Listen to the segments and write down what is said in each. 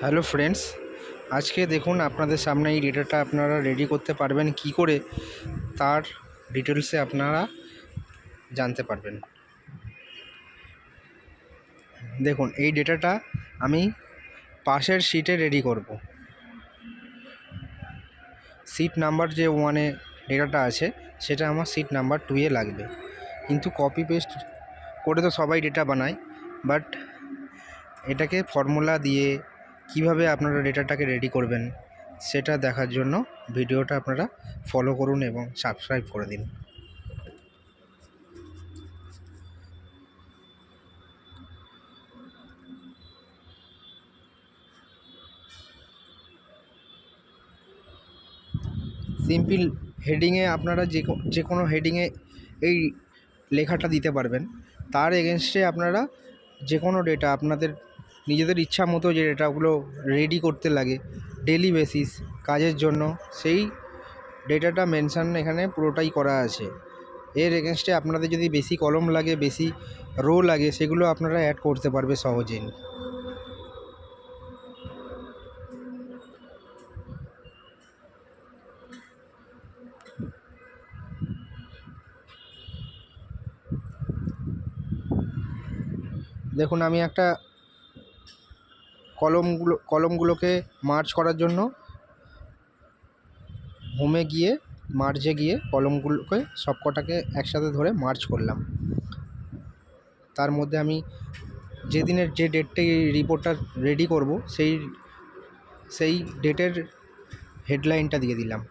Hello friends, আজকে দেখুন আপনাদের সামনে এই ডেটাটা আপনারা রেডি করতে পারবেন কি করে, তার ডিটেলসে আপনারা জানতে পারবেন। দেখুন এই ডেটাটা আমি পাশের শিটে রেডি করব। সিট নাম্বার যে 1-এ ডেটাটা আছে সেটা আমার সিট নাম্বার 2-এ লাগবে, কিন্তু কপি পেস্ট করে তো সবাই ডেটা বানায়, বাট এটাকে ফর্মুলা দিয়ে কিভাবে আপনারা ডেটাটাকে রেডি করবেন সেটা দেখার জন্য ভিডিওটা আপনারা ফলো করুন এবং সাবস্ক্রাইব করে দিন। সিম্পল হেডিংয়ে আপনারা যে কোনো হেডিংয়ে এই লেখাটা দিতে পারবেন। তার এগেনস্টে আপনারা যে কোনো ডেটা আপনাদের নিজেদের ইচ্ছা মতো যে ডেটাগুলো রেডি করতে লাগে ডেলি বেসিস কাজের জন্য, সেই ডেটাটা মেনশান এখানে পুরোটাই করা আছে। এর এগেনস্টে আপনাদের যদি বেশি কলম লাগে, বেশি রো লাগে, সেগুলো আপনারা অ্যাড করতে পারবে সহজেই। দেখুন আমি একটা কলমগুলোকে মার্জ করার জন্য হোমে গিয়ে মার্জে গিয়ে কলমগুলোকে সবকটাকে একসাথে ধরে মার্জ করলাম। তার মধ্যে আমি যেদিনের যে ডেটটি রিপোর্টটা রেডি করব সেই ডেটের হেডলাইনটা দিয়ে দিলাম।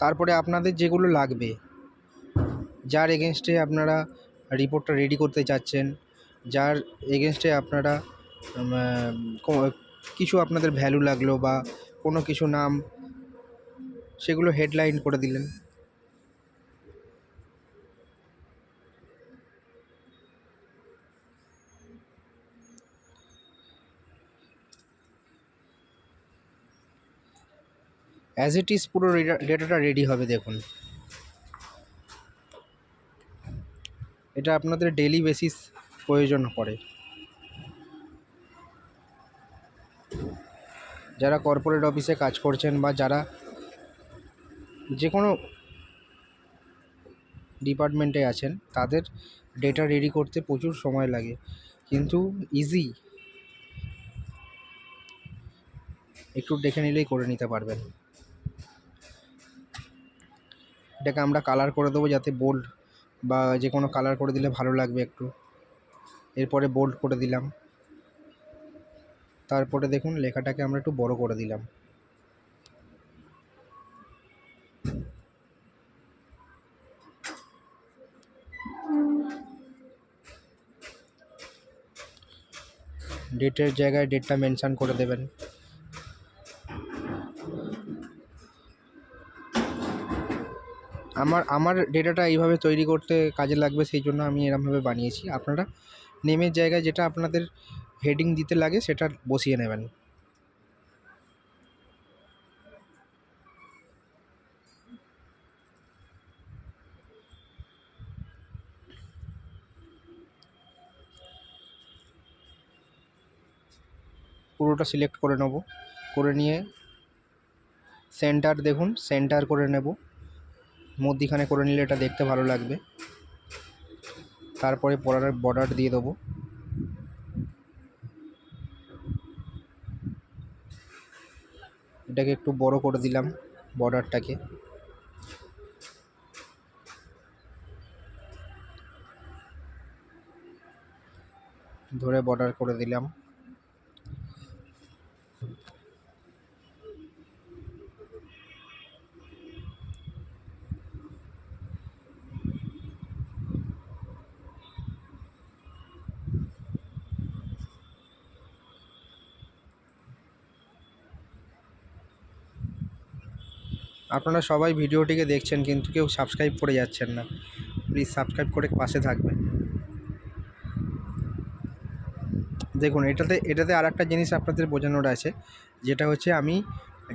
তারপরে আপনাদের যেগুলো লাগবে, যার এগেনস্টে আপনারা রিপোর্টটা রেডি করতে চাচ্ছেন, যার এগেনস্টে আপনারা কিছু আপনাদের ভ্যালু লাগলো বা কোনো কিছু নাম, সেগুলো হেডলাইন করে দিলেন। অ্যাজ ইট ইজ পুরো ডেটাটা রেডি হবে। দেখুন এটা আপনাদের ডেলি বেসিস প্রয়োজন পড়ে। যারা কর্পোরেট অফিসে কাজ করছেন বা যারা যে কোনো ডিপার্টমেন্টে আছেন, তাদের ডেটা রেডি করতে প্রচুর সময় লাগে, কিন্তু ইজি, একটু দেখে নিলেই করে নিতে পারবেন। এটাকে আমরা কালার করে দেবো যাতে বোল্ড বা যে কোনো কালার করে দিলে ভালো লাগবে একটু। এরপরে বোল্ড করে দিলাম। তারপরে দেখুন লেখাটাকে আমরা একটু বড় করে দিলাম। ডেটের জায়গায় ডেটটা মেনশান করে দেবেন। আমার ডেটাটা এইভাবে তৈরি করতে কাজে লাগবে, সেই জন্য আমি এরমভাবে বানিয়েছি। আপনারা নেমের জায়গায় যেটা আপনাদের হেডিং দিতে লাগে সেটা বসিয়ে নেবেন। পুরোটা সিলেক্ট করে নেব, করে নিয়ে সেন্টার, দেখুন সেন্টার করে নেব, মধ্যিখানে করে নিলে এটা দেখতে ভালো লাগবে। তারপরে বর্ডার দিয়ে দেবো। এটাকে একটু বড় করে দিলাম বর্ডারটাকে। ধরে বর্ডার করে দিলাম। আপনারা সবাই ভিডিওটিকে দেখছেন কিন্তু কেউ সাবস্ক্রাইব করে যাচ্ছেন না। প্লিজ সাবস্ক্রাইব করে পাশে থাকবেন। দেখুন এটাতে আর একটা জিনিস আপনাদের বোঝানোর আছে, যেটা হচ্ছে আমি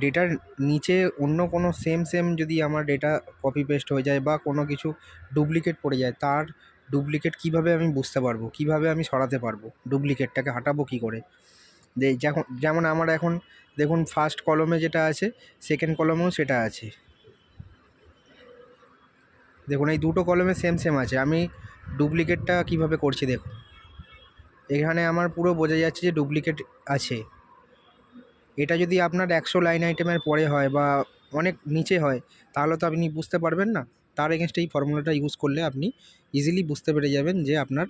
ডেটার নিচে অন্য কোনো সেম যদি আমার ডেটা কপি পেস্ট হয়ে যায় বা কোনো কিছু ডুপ্লিকেট পড়ে যায়, তার ডুপ্লিকেট কীভাবে আমি বুঝতে পারবো, কীভাবে আমি সরাতে পারবো, ডুপ্লিকেটটাকে হাঁটাবো কী করে? যেমন আমার এখন দেখুন ফার্স্ট কলমে যেটা আছে, সেকেন্ড কলমেও সেটা আছে। দেখুন এই দুটো কলমে সেম আছে। আমি ডুপ্লিকেটটা কীভাবে করছি দেখুন, এখানে আমার পুরো বোঝা যাচ্ছে যে ডুপ্লিকেট আছে। এটা যদি আপনার 100 লাইন আইটেমের পরে হয় বা অনেক নিচে হয়, তাহলে তো আপনি বুঝতে পারবেন না। তার এগেনস্টে এই ফর্মুলাটা ইউজ করলে আপনি ইজিলি বুঝতে পেরে যাবেন যে আপনার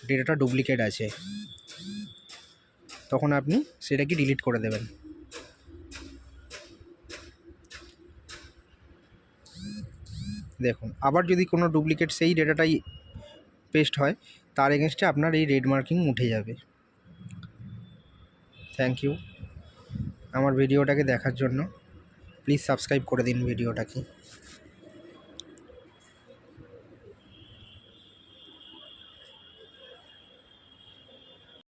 ডেটাটা ডুপ্লিকেট আছে। তখন আপনি সেটাকে ডিলিট করে দেবেন। দেখুন আবার যদি কোনো ডুপ্লিকেট সেই ডেটাটাই পেস্ট হয়, তার এগেনস্টে আপনার এই রেড মার্কিং উঠে যাবে। থ্যাংক ইউ আমার ভিডিওটাকে দেখার জন্য। প্লিজ সাবস্ক্রাইব করে দিন ভিডিওটাকে।